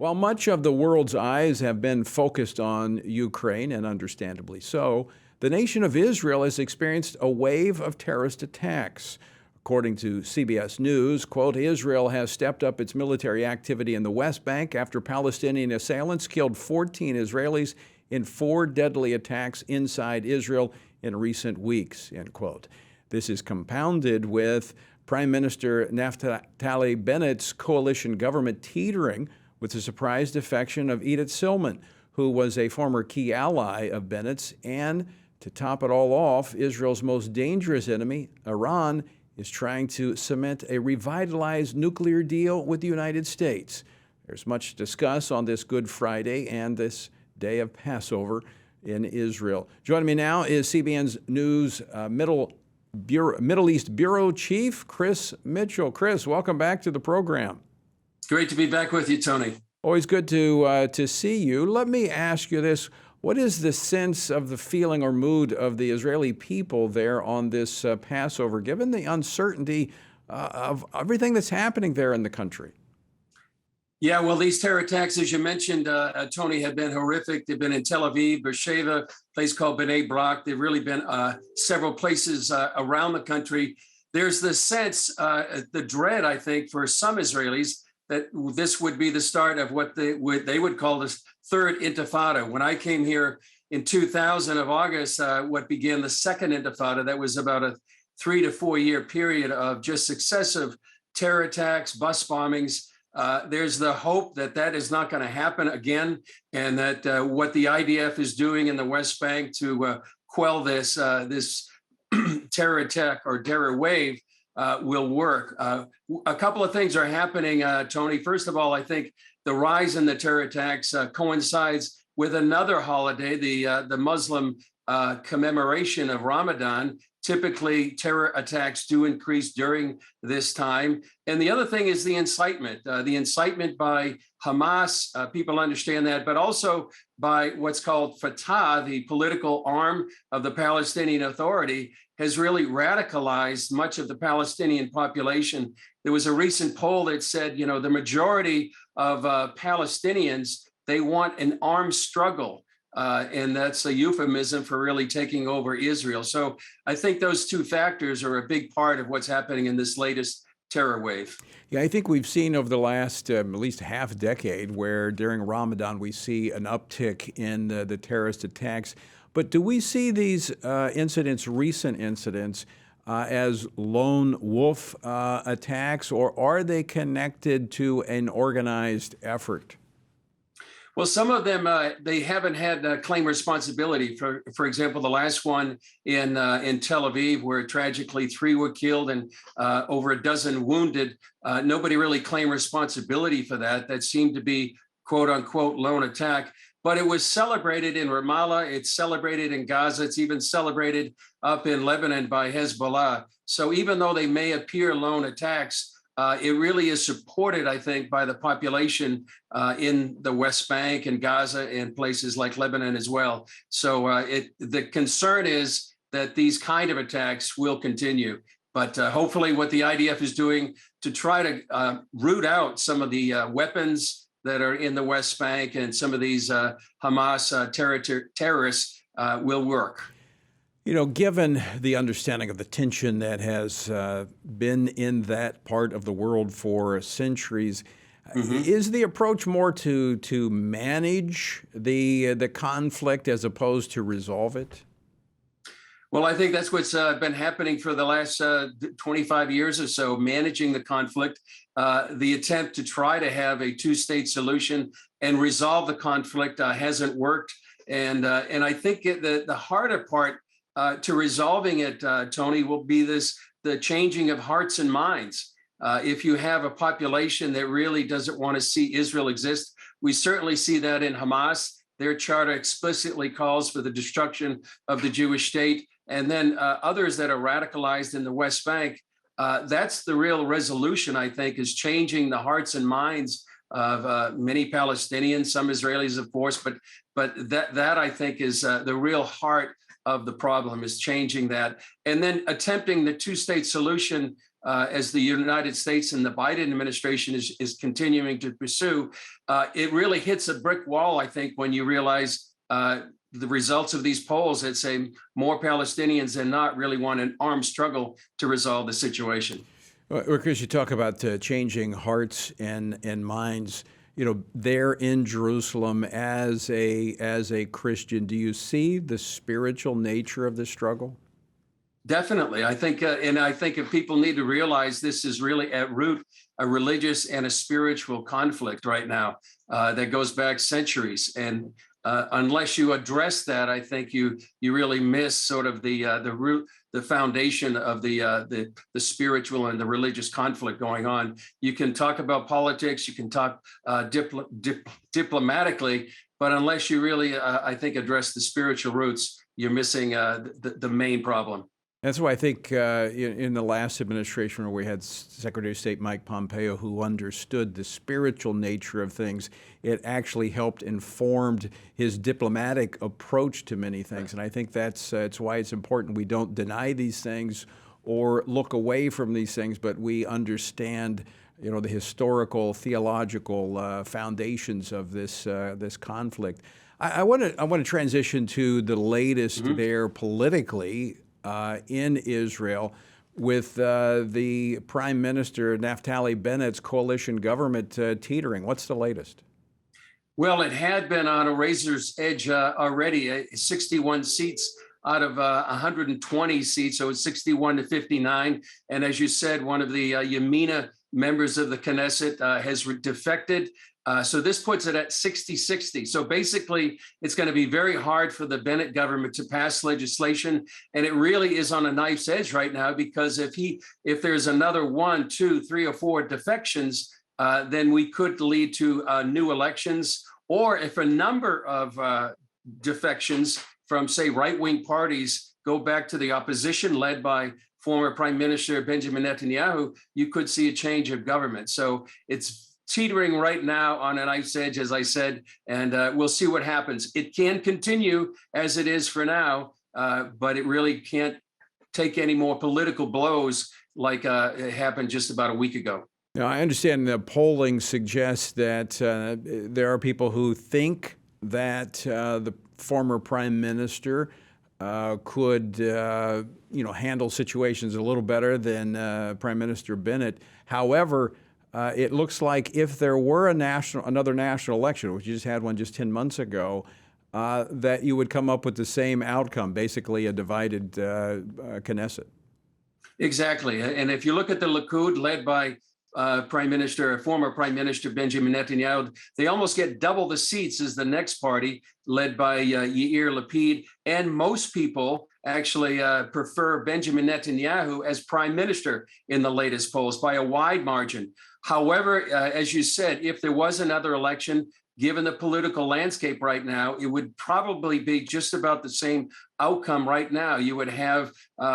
While much of the world's eyes have been focused on Ukraine, and understandably so, the nation of Israel has experienced a wave of terrorist attacks. According to CBS News, quote, Israel has stepped up its military activity in the West Bank after Palestinian assailants killed 14 Israelis in 4 deadly attacks inside Israel in recent weeks, end quote. This is compounded with Prime Minister Naftali Bennett's coalition government teetering with the surprise defection of Edith Silman, who was a former key ally of Bennett's. And to top it all off, Israel's most dangerous enemy, Iran, is trying to cement a revitalized nuclear deal with the United States. There's much to discuss on this Good Friday and this day of Passover in Israel. Joining me now is CBN's News Middle East Bureau Chief, Chris Mitchell. Chris, welcome back to the program. Great to be back with you, Tony. Always good to see you. Let me ask you this. What is the sense of the feeling or mood of the Israeli people there on this Passover, given the uncertainty of everything that's happening there in the country? Yeah, well, these terror attacks, as you mentioned, Tony, have been horrific. They've been in Tel Aviv, Beersheba, a place called Bnei Brak. They've really been several places around the country. There's the sense, the dread, I think, for some Israelis that this would be the start of what they would call this third intifada. When I came here in 2000 of August, what began the second intifada, that was about a 3 to 4 year period of just successive terror attacks, bus bombings. There's the hope that that is not going to happen again, and that what the IDF is doing in the West Bank to quell this terror attack or terror wave will work. A couple of things are happening, Tony. First of all, I think the rise in the terror attacks coincides with another holiday, the Muslim commemoration of Ramadan. Typically, terror attacks do increase during this time. And the other thing is the incitement by Hamas. People understand that, but also by what's called Fatah, the political arm of the Palestinian Authority, has really radicalized much of the Palestinian population. There was a recent poll that said, the majority of Palestinians, they want an armed struggle. And that's a euphemism for really taking over Israel. So I think those two factors are a big part of what's happening in this latest terror wave. Yeah, I think we've seen over the last at least half decade where during Ramadan we see an uptick in the terrorist attacks. But do we see these recent incidents, as lone wolf attacks, or are they connected to an organized effort? Well, some of them, they haven't had claim responsibility. For example, the last one in Tel Aviv, where tragically 3 were killed and over a dozen wounded. Nobody really claimed responsibility for that. That seemed to be, quote unquote, lone attack. But it was celebrated in Ramallah. It's celebrated in Gaza. It's even celebrated up in Lebanon by Hezbollah. So even though they may appear lone attacks, it really is supported, I think, by the population in the West Bank and Gaza and places like Lebanon as well. So the concern is that these kind of attacks will continue. But hopefully what the IDF is doing to try to root out some of the weapons that are in the West Bank and some of these Hamas terrorists will work. Given the understanding of the tension that has been in that part of the world for centuries, is the approach more to manage the conflict as opposed to resolve it? Well, I think that's what's been happening for the last 25 years or so, managing the conflict, the attempt to try to have a two-state solution and resolve the conflict hasn't worked. And I think the harder part to resolving it, Tony, will be the changing of hearts and minds. If you have a population that really doesn't want to see Israel exist, we certainly see that in Hamas. Their charter explicitly calls for the destruction of the Jewish state. And then others that are radicalized in the West Bank, that's the real resolution, I think, is changing the hearts and minds of many Palestinians, some Israelis, of course, but that I think is the real heart of the problem, is changing that. And then attempting the two-state solution as the United States and the Biden administration is continuing to pursue, it really hits a brick wall, I think, when you realize the results of these polls that say more Palestinians than not really want an armed struggle to resolve the situation. Well, Chris, you talk about changing hearts and minds. You know, there in Jerusalem, as a Christian, do you see the spiritual nature of the struggle? Definitely. I think, and I think if people need to realize this is really at root a religious and a spiritual conflict right now that goes back centuries. And unless you address that, I think you really miss sort of the root, the foundation of the spiritual and the religious conflict going on. You can talk about politics, you can talk diplomatically, but unless you really, I think, address the spiritual roots, you're missing the main problem. That's why I think in the last administration where we had Secretary of State Mike Pompeo, who understood the spiritual nature of things, it actually helped informed his diplomatic approach to many things. And I think that's why it's important we don't deny these things or look away from these things, but we understand, you know, the historical, theological foundations of this conflict. I want to transition to the latest there politically. In Israel, with the Prime Minister Naftali Bennett's coalition government teetering. What's the latest? Well, it had been on a razor's edge already, 61 seats out of 120 seats, so it's 61 to 59. And as you said, one of the Yamina members of the Knesset has defected. So this puts it at 60-60. So basically, it's going to be very hard for the Bennett government to pass legislation. And it really is on a knife's edge right now, because if there's another 1, 2, 3, or 4 defections, then we could lead to new elections. Or if a number of defections from, say, right-wing parties go back to the opposition led by former Prime Minister Benjamin Netanyahu, you could see a change of government. So it's teetering right now on an ice edge, as I said, and we'll see what happens. It can continue as it is for now, but it really can't take any more political blows like it happened just about a week ago. Now, I understand the polling suggests that there are people who think that the former prime minister could handle situations a little better than Prime Minister Bennett. However, it looks like if there were another national election, which you just had one just 10 months ago, that you would come up with the same outcome, basically a divided Knesset. Exactly. And if you look at the Likud led by former Prime Minister Benjamin Netanyahu, they almost get double the seats as the next party led by Yair Lapid. And most people actually prefer Benjamin Netanyahu as prime minister in the latest polls by a wide margin. However, as you said, if there was another election, given the political landscape right now, it would probably be just about the same outcome right now. You would have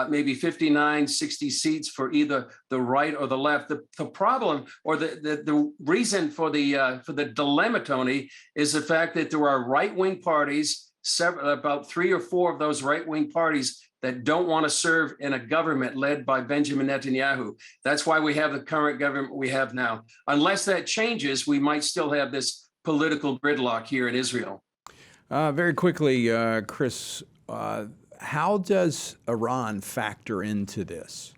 maybe 59, 60 seats for either the right or the left. The problem, or the reason for the dilemma, Tony, is the fact that there are right-wing parties, about 3 or 4 of those right-wing parties that don't want to serve in a government led by Benjamin Netanyahu. That's why we have the current government we have now. Unless that changes, we might still have this political gridlock here in Israel. Very quickly, Chris, how does Iran factor into this?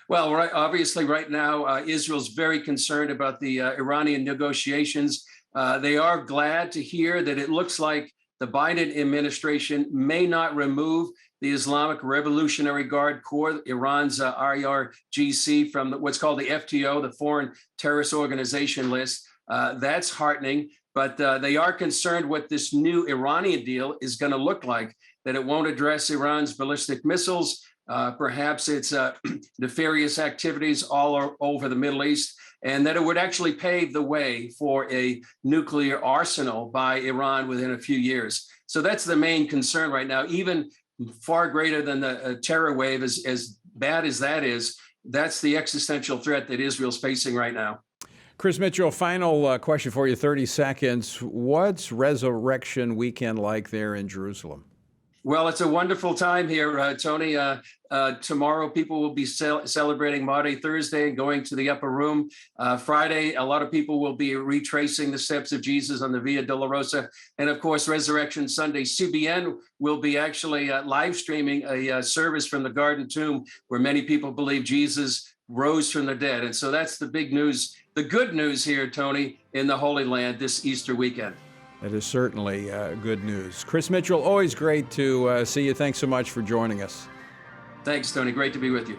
Well, obviously right now, Israel's very concerned about the Iranian negotiations. They are glad to hear that it looks like the Biden administration may not remove the Islamic Revolutionary Guard Corps, Iran's IRGC, from what's called the FTO, the Foreign Terrorist Organization list. That's heartening, but they are concerned what this new Iranian deal is going to look like, that it won't address Iran's ballistic missiles, perhaps its nefarious activities all over the Middle East, and that it would actually pave the way for a nuclear arsenal by Iran within a few years. So that's the main concern right now, even far greater than the terror wave, as bad as that is. That's the existential threat that Israel's facing right now. Chris Mitchell, final question for you, 30 seconds. What's Resurrection Weekend like there in Jerusalem? Well, it's a wonderful time here, Tony. Tomorrow, people will be celebrating Maundy Thursday and going to the upper room. Friday, a lot of people will be retracing the steps of Jesus on the Via Dolorosa. And of course, Resurrection Sunday, CBN will be actually live streaming a service from the Garden Tomb where many people believe Jesus rose from the dead. And so that's the big news, the good news here, Tony, in the Holy Land this Easter weekend. That is certainly good news. Chris Mitchell, always great to see you. Thanks so much for joining us. Thanks, Tony. Great to be with you.